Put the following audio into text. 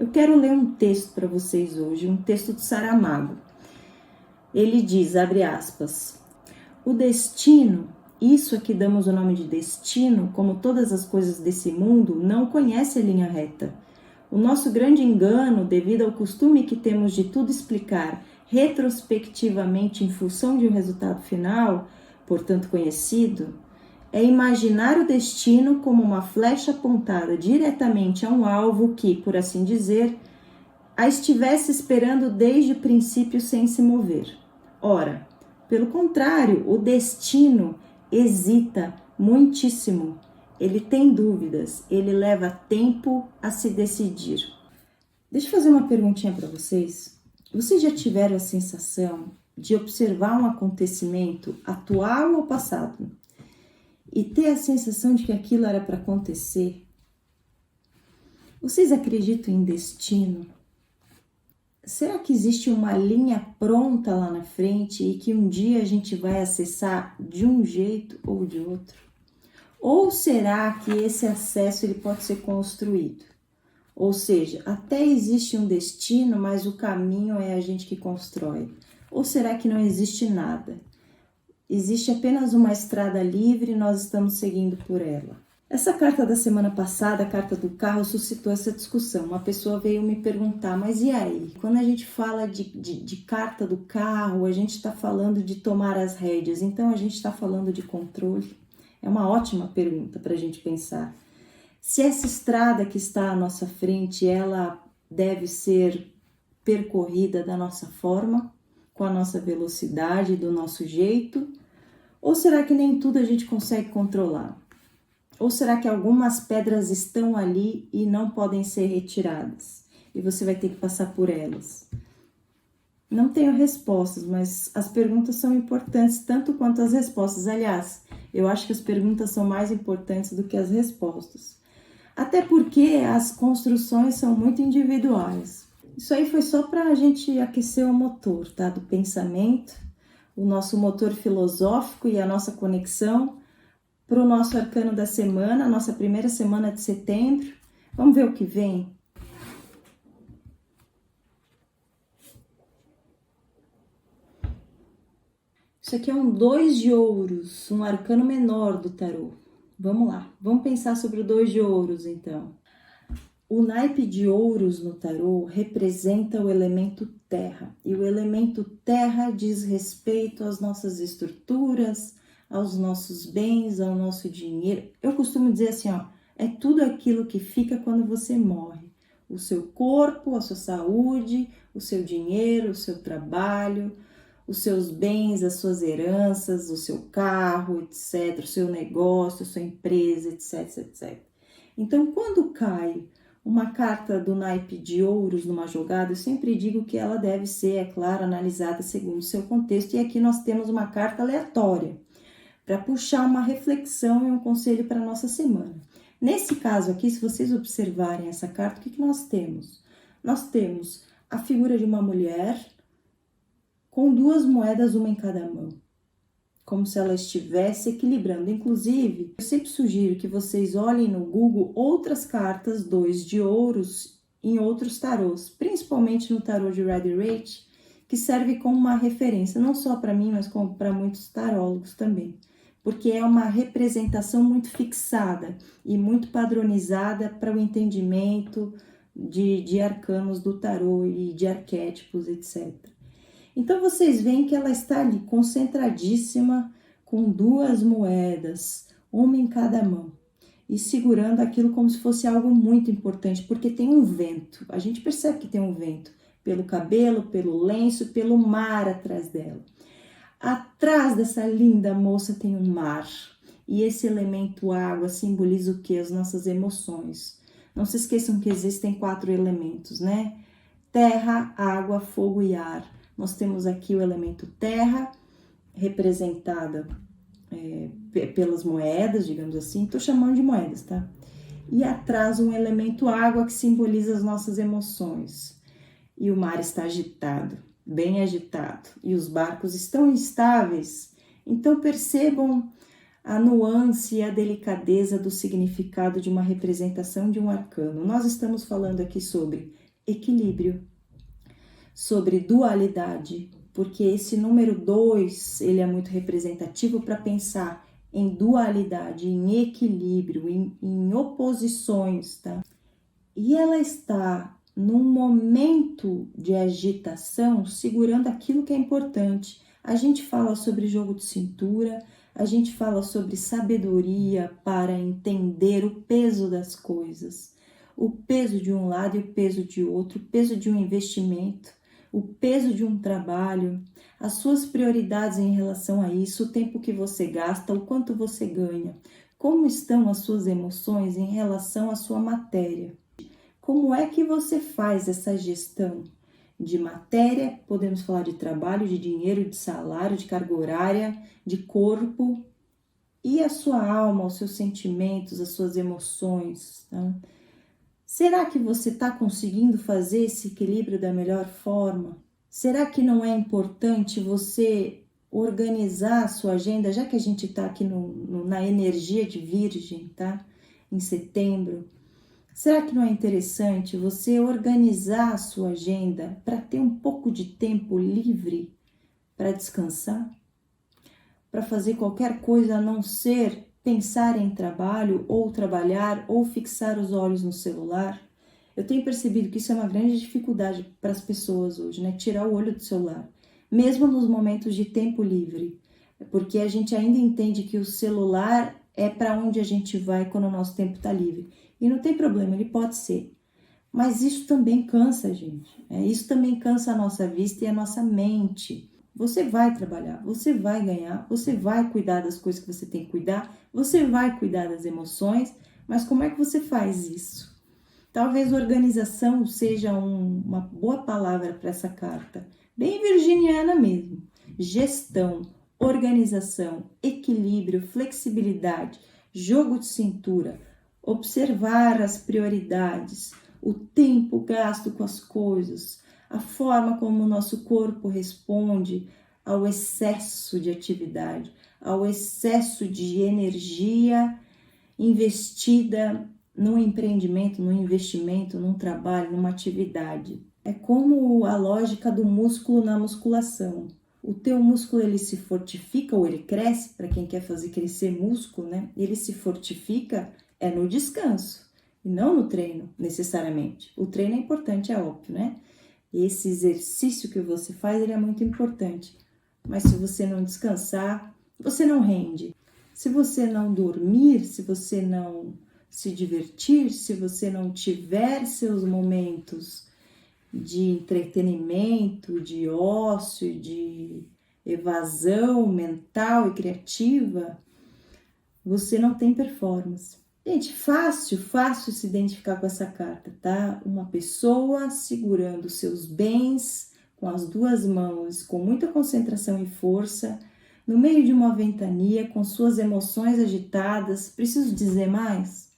Eu quero ler um texto para vocês hoje, um texto de Saramago. Ele diz, abre aspas, o destino, isso a que damos o nome de destino, como todas as coisas desse mundo, não conhece a linha reta. O nosso grande engano, devido ao costume que temos de tudo explicar retrospectivamente em função de um resultado final, portanto conhecido, é imaginar o destino como uma flecha apontada diretamente a um alvo que, por assim dizer, a estivesse esperando desde o princípio sem se mover. Ora, pelo contrário, o destino hesita muitíssimo. Ele tem dúvidas, ele leva tempo a se decidir. Deixa eu fazer uma perguntinha para vocês. Vocês já tiveram a sensação de observar um acontecimento atual ou passado e ter a sensação de que aquilo era para acontecer? Vocês acreditam em destino? Será que existe uma linha pronta lá na frente e que um dia a gente vai acessar de um jeito ou de outro? Ou será que esse acesso ele pode ser construído? Ou seja, até existe um destino, mas o caminho é a gente que constrói. Ou será que não existe nada? Existe apenas uma estrada livre e nós estamos seguindo por ela. Essa carta da semana passada, a carta do carro, suscitou essa discussão. Uma pessoa veio me perguntar, mas e aí? Quando a gente fala de carta do carro, a gente está falando de tomar as rédeas, então a gente está falando de controle? É uma ótima pergunta para a gente pensar. Se essa estrada que está à nossa frente, ela deve ser percorrida da nossa forma, com a nossa velocidade, do nosso jeito? Ou será que nem tudo a gente consegue controlar? Ou será que algumas pedras estão ali e não podem ser retiradas? E você vai ter que passar por elas? Não tenho respostas, mas as perguntas são importantes tanto quanto as respostas. Aliás, eu acho que as perguntas são mais importantes do que as respostas. Até porque as construções são muito individuais. Isso aí foi só para a gente aquecer o motor, tá? Do pensamento, o nosso motor filosófico e a nossa conexão para o nosso arcano da semana, a nossa primeira semana de setembro. Vamos ver o que vem? Isso aqui é um 2 de ouros, um arcano menor do tarô. Vamos lá, vamos pensar sobre o 2 de ouros, então. O naipe de ouros no tarô representa o elemento terra. E o elemento terra diz respeito às nossas estruturas, aos nossos bens, ao nosso dinheiro. Eu costumo dizer assim, ó, é tudo aquilo que fica quando você morre. O seu corpo, a sua saúde, o seu dinheiro, o seu trabalho, os seus bens, as suas heranças, o seu carro, etc., o seu negócio, a sua empresa, etc, etc. Então, quando cai uma carta do naipe de ouros numa jogada, eu sempre digo que ela deve ser, é claro, analisada segundo o seu contexto. E aqui nós temos uma carta aleatória, para puxar uma reflexão e um conselho para a nossa semana. Nesse caso aqui, se vocês observarem essa carta, o que nós temos? Nós temos a figura de uma mulher com duas moedas, uma em cada mão, como se ela estivesse equilibrando. Inclusive, eu sempre sugiro que vocês olhem no Google outras cartas 2 de ouros em outros tarôs, principalmente no tarô de Rider-Waite, que serve como uma referência, não só para mim, mas como para muitos tarólogos também. Porque é uma representação muito fixada e muito padronizada para o entendimento de arcanos do tarô e de arquétipos, etc. Então, vocês veem que ela está ali concentradíssima com duas moedas, uma em cada mão, e segurando aquilo como se fosse algo muito importante, porque tem um vento. A gente percebe que tem um vento pelo cabelo, pelo lenço, pelo mar atrás dela. Atrás dessa linda moça tem um mar, e esse elemento água simboliza o quê? As nossas emoções. Não se esqueçam que existem 4 elementos, né? Terra, água, fogo e ar. Nós temos aqui o elemento terra, representada pelas moedas, digamos assim. Estou chamando de moedas, tá? E atrás um elemento água que simboliza as nossas emoções. E o mar está agitado, bem agitado, e os barcos estão instáveis. Então percebam a nuance e a delicadeza do significado de uma representação de um arcano. Nós estamos falando aqui sobre equilíbrio, sobre dualidade, porque esse número 2, ele é muito representativo para pensar em dualidade, em equilíbrio, em oposições, tá? E ela está num momento de agitação, segurando aquilo que é importante. A gente fala sobre jogo de cintura, a gente fala sobre sabedoria para entender o peso das coisas, o peso de um lado e o peso de outro, o peso de um investimento, o peso de um trabalho, as suas prioridades em relação a isso, o tempo que você gasta, o quanto você ganha, como estão as suas emoções em relação à sua matéria. Como é que você faz essa gestão de matéria? Podemos falar de trabalho, de dinheiro, de salário, de carga horária, de corpo e a sua alma, os seus sentimentos, as suas emoções, tá? Será que você está conseguindo fazer esse equilíbrio da melhor forma? Será que não é importante você organizar a sua agenda, já que a gente está aqui na energia de Virgem, tá? Em setembro. Será que não é interessante você organizar a sua agenda para ter um pouco de tempo livre para descansar? Para fazer qualquer coisa a não ser pensar em trabalho ou trabalhar ou fixar os olhos no celular? Eu tenho percebido que isso é uma grande dificuldade para as pessoas hoje, né? Tirar o olho do celular, mesmo nos momentos de tempo livre, porque a gente ainda entende que o celular é para onde a gente vai quando o nosso tempo está livre. E não tem problema, ele pode ser. Mas isso também cansa, gente. Isso também cansa a nossa vista e a nossa mente. Você vai trabalhar, você vai ganhar, você vai cuidar das coisas que você tem que cuidar, você vai cuidar das emoções, mas como é que você faz isso? Talvez organização seja uma boa palavra para essa carta. Bem virginiana mesmo. Gestão, organização, equilíbrio, flexibilidade, jogo de cintura, observar as prioridades, o tempo gasto com as coisas, a forma como o nosso corpo responde ao excesso de atividade, ao excesso de energia investida num empreendimento, num investimento, num trabalho, numa atividade. É como a lógica do músculo na musculação. O teu músculo, ele se fortifica ou ele cresce, para quem quer fazer crescer músculo, né? Ele se fortifica no descanso e não no treino, necessariamente. O treino é importante, é óbvio, né? Esse exercício que você faz, ele é muito importante. Mas se você não descansar, você não rende. Se você não dormir, se você não se divertir, se você não tiver seus momentos de entretenimento, de ócio, de evasão mental e criativa, você não tem performance. Gente, fácil se identificar com essa carta, tá? Uma pessoa segurando seus bens com as duas mãos, com muita concentração e força, no meio de uma ventania, com suas emoções agitadas. Preciso dizer mais?